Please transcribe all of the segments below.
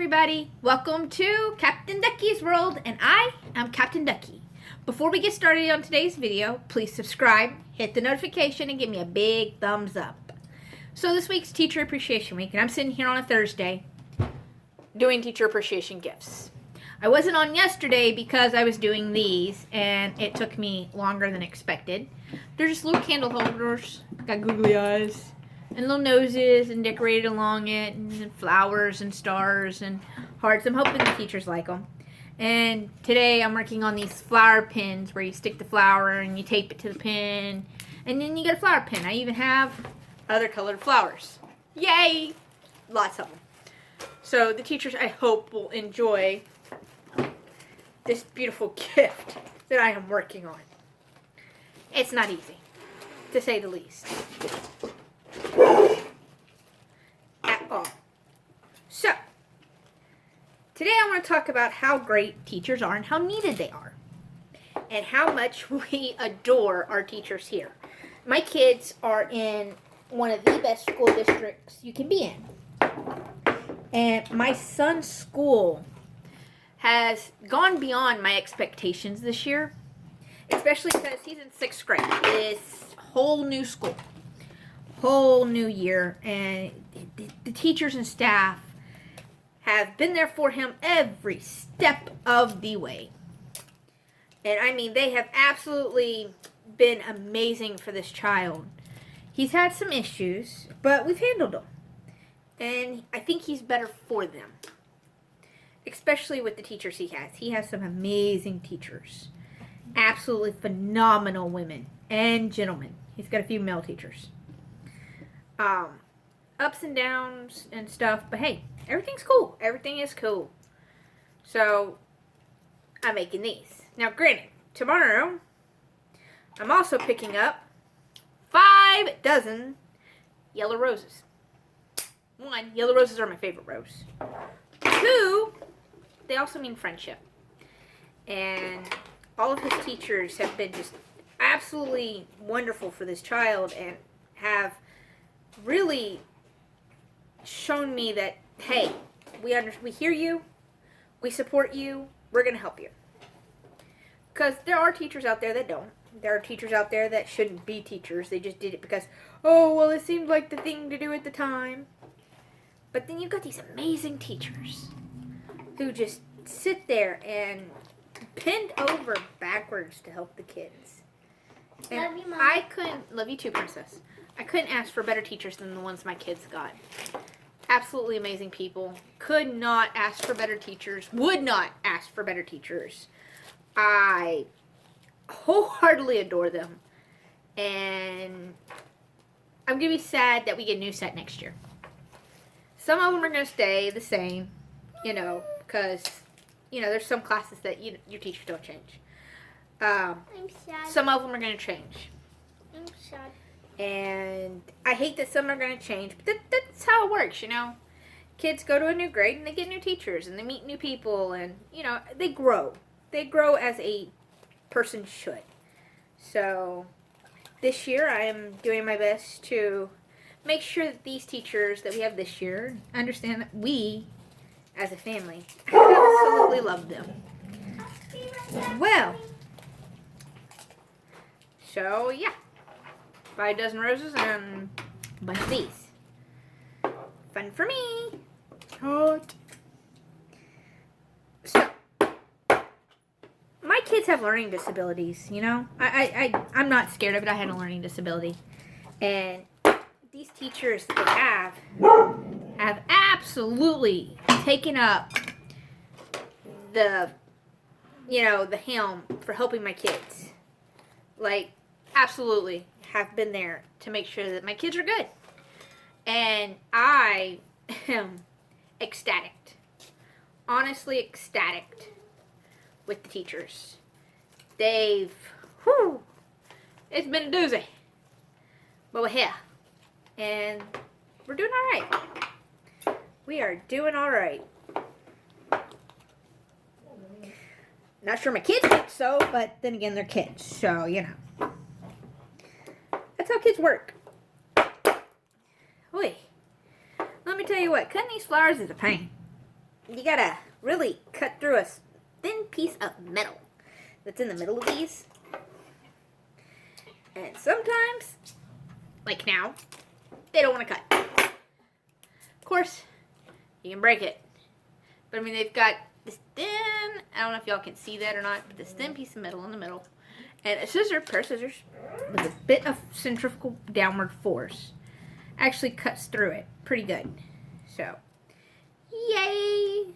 everybody, welcome to Captain Ducky's World, and I am Captain Ducky. Before we get started on today's video, please subscribe, hit the notification, and give me a big thumbs up. So this week's Teacher Appreciation Week, and I'm sitting here on a Thursday doing Teacher Appreciation gifts. I wasn't on yesterday because I was doing these, and it took me longer than expected. They're just little candle holders, got googly eyes, and little noses, and decorated along it, and flowers, and stars, and hearts. I'm hoping the teachers like them. And today I'm working on these flower pins where you stick the flower and you tape it to the pin, and then you get a flower pin. I even have other colored flowers. Yay! Lots of them. So the teachers, I hope, will enjoy this beautiful gift that I am working on. It's not easy, to say the least. At all. So, today I want to talk about how great teachers are and how needed they are. And how much we adore our teachers here. My kids are in one of the best school districts you can be in. And my son's school has gone beyond my expectations this year. Especially because he's in 6th grade. It's whole new school. Whole new year, and the teachers and staff have been there for him every step of the way. And I mean, they have absolutely been amazing for this child. He's had some issues, but we've handled them. And I think he's better for them. Especially with the teachers he has. He has some amazing teachers. Absolutely phenomenal women and gentlemen. He's got a few male teachers. Ups and downs and stuff, but hey, everything's cool. Everything is cool. So, I'm making these. Now, granted, tomorrow, I'm also picking up 5 dozen yellow roses. 1, yellow roses are my favorite rose. 2, they also mean friendship. And all of his teachers have been just absolutely wonderful for this child and have really shown me that, hey, we hear you, we support you, we're going to help you. Because there are teachers out there that don't. There are teachers out there that shouldn't be teachers. They just did it because, oh, well, it seemed like the thing to do at the time. But then you've got these amazing teachers who just sit there and bend over backwards to help the kids. And Love you, Mom. I couldn't, love you too, Princess. I couldn't ask for better teachers than the ones my kids got. Absolutely amazing people. Could not ask for better teachers. Would not ask for better teachers. I wholeheartedly adore them. And I'm going to be sad that we get a new set next year. Some of them are going to stay the same, because, there's some classes that your teachers don't change. I'm sad. Some of them are going to change. I'm sad. And I hate that some are going to change, but that's how it works, Kids go to a new grade and they get new teachers and they meet new people and, they grow. They grow as a person should. So this year I am doing my best to make sure that these teachers that we have this year understand that we, as a family, absolutely love them. Well, so yeah. 5 dozen roses and a bunch of these. Fun for me. Hot. So, my kids have learning disabilities, I'm not scared of it. I had a learning disability. And these teachers that they have absolutely taken up the helm for helping my kids. Like, absolutely have been there to make sure that my kids are good. And I am ecstatic. Honestly ecstatic with the teachers. It's been a doozy. But we're here. And we're doing alright. We are doing alright. Not sure my kids think so, but then again, they're kids. So, That's how kids work. Oi. Let me tell you what, cutting these flowers is a pain. you gotta really cut through a thin piece of metal that's in the middle of these. And sometimes, like now, they don't want to cut. Of course, you can break it. But I mean, they've got this thin, I don't know if y'all can see that or not, but this thin piece of metal in the middle. And a pair of scissors, with a bit of centrifugal downward force, actually cuts through it pretty good. So, yay!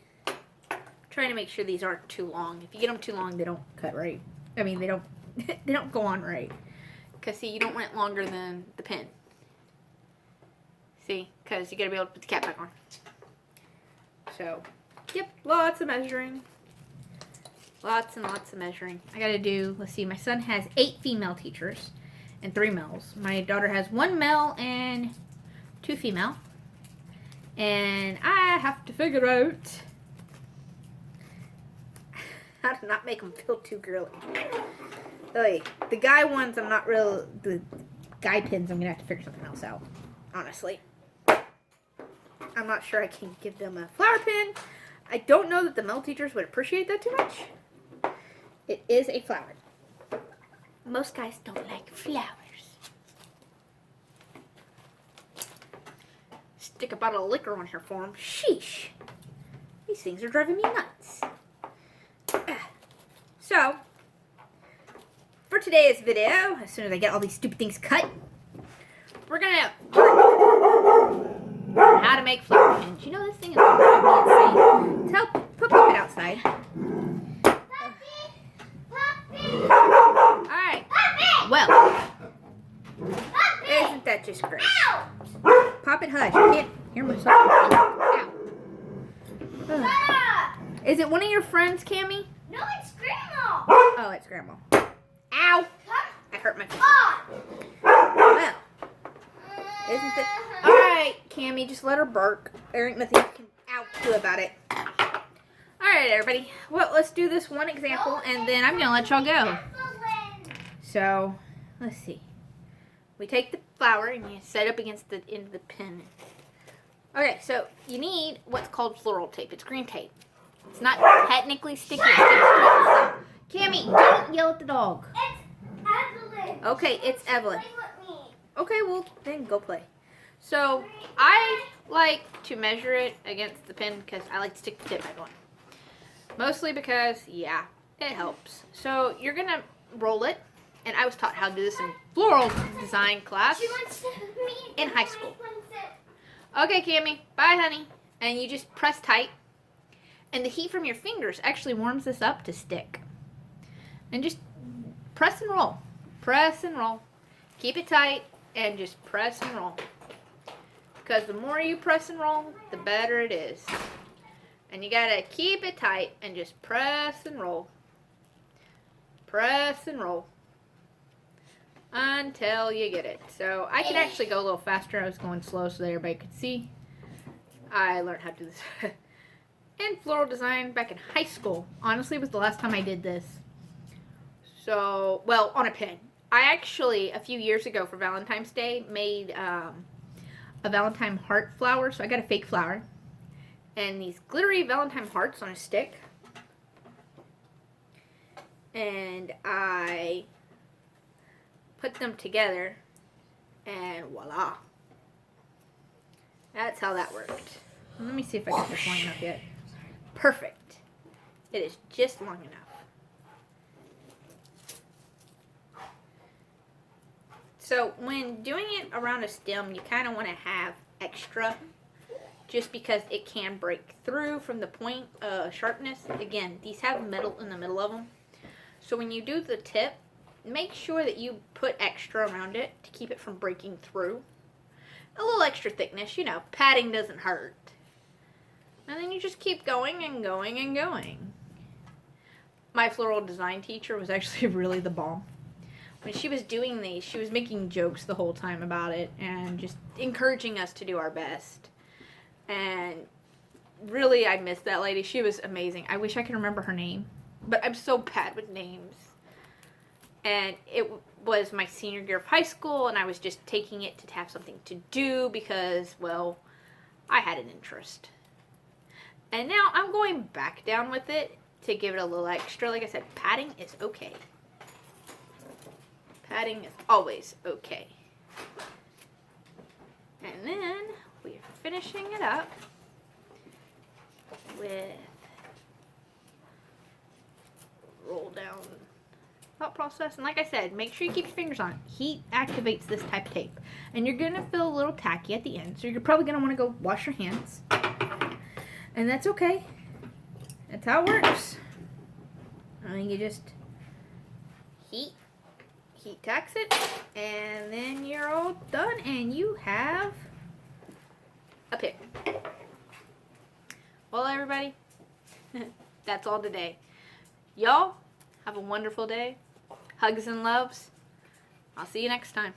Trying to make sure these aren't too long. If you get them too long, they don't cut right. I mean, they don't they don't go on right. Because, see, you don't want it longer than the pin. See? Because you got to be able to put the cap back on. So, yep, lots of measuring. Lots and lots of measuring. I got to do, let's see, my son has 8 female teachers and 3 males. My daughter has 1 male and 2 female. And I have to figure out how to not make them feel too girly. Like, the guy ones, I'm not real, the guy pins, I'm going to have to figure something else out, honestly. I'm not sure I can give them a flower pin. I don't know that the male teachers would appreciate that too much. It is a flower. Most guys don't like flowers. Stick a bottle of liquor on here for them. Sheesh. These things are driving me nuts. So, for today's video, as soon as I get all these stupid things cut, we're gonna learn how to make flower pins. You know, this thing is gonna drive me insane. Tell put Puppet outside. Alright. Well, isn't that just great? Puppet, hush. I can't hear myself. Ow. Is it one of your friends, Cammy? No, it's Grandma. Oh, it's Grandma. Ow! I hurt my foot. Well, isn't it? Alright, Cammy, just let her bark. There ain't nothing you can do about it. Alright, everybody. Well, let's do this one example, and then I'm going to let y'all go. So, let's see. We take the flower, and you set it up against the end of the pin. Okay, so you need what's called floral tape. It's green tape. It's not technically sticky. Cammy, don't yell at the dog. It's Evelyn. Okay, it's Evelyn. Play with me. Okay, well, then go play. So, I like to measure it against the pin because I like to stick the tip back on. Mostly because, yeah, it helps. So, you're going to roll it. And I was taught how to do this in floral design class She wants to meet in high school. Okay, Cammy. Bye, honey. And you just press tight. And the heat from your fingers actually warms this up to stick. And just press and roll. Press and roll. Keep it tight and just press and roll. Because the more you press and roll, the better it is. And you gotta keep it tight and just press and roll. Press and roll. Until you get it. So I can actually go a little faster. I was going slow so that everybody could see. I learned how to do this in floral design back in high school. Honestly, it was the last time I did this. So, well, on a pin. I actually, a few years ago for Valentine's Day, made a Valentine heart flower. So I got a fake flower. And these glittery Valentine hearts on a stick. And I put them together, and voila. That's how that worked. Let me see if I got this long enough yet. Perfect. It is just long enough. So when doing it around a stem, you kind of want to have extra, just because it can break through from the point sharpness. Again, these have metal in the middle of them. So when you do the tip, make sure that you put extra around it to keep it from breaking through. A little extra thickness, you know, padding doesn't hurt. And then you just keep going and going and going. My floral design teacher was actually really the bomb. When she was doing these, she was making jokes the whole time about it and just encouraging us to do our best. And really, I miss that lady. She was amazing. I wish I could remember her name, but I'm so bad with names. And it was my senior year of high school, and I was just taking it to have something to do because, well, I had an interest. And now I'm going back down with it to give it a little extra. Like I said, padding is okay. Padding is always okay. And then we're finishing it up with roll down thought process. And like I said, make sure you keep your fingers on it. Heat activates this type of tape. And you're going to feel a little tacky at the end. So you're probably going to want to go wash your hands. And that's okay. That's how it works. And you just heat tacks it, and then you're all done, and you have a pin. Well, everybody, that's all today. Y'all have a wonderful day. Hugs and loves. I'll see you next time.